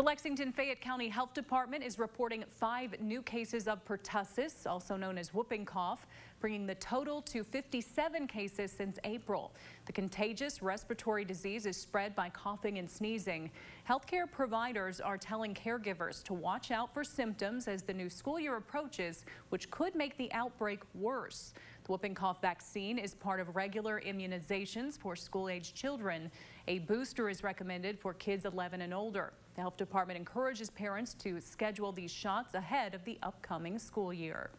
The Lexington Fayette County Health Department is reporting 5 new cases of pertussis, also known as whooping cough, bringing the total to 57 cases since April. The contagious respiratory disease is spread by coughing and sneezing. Healthcare providers are telling caregivers to watch out for symptoms as the new school year approaches, which could make the outbreak worse. The whooping cough vaccine is part of regular immunizations for school-age children. A booster is recommended for kids 11 and older. The health department encourages parents to schedule these shots ahead of the upcoming school year.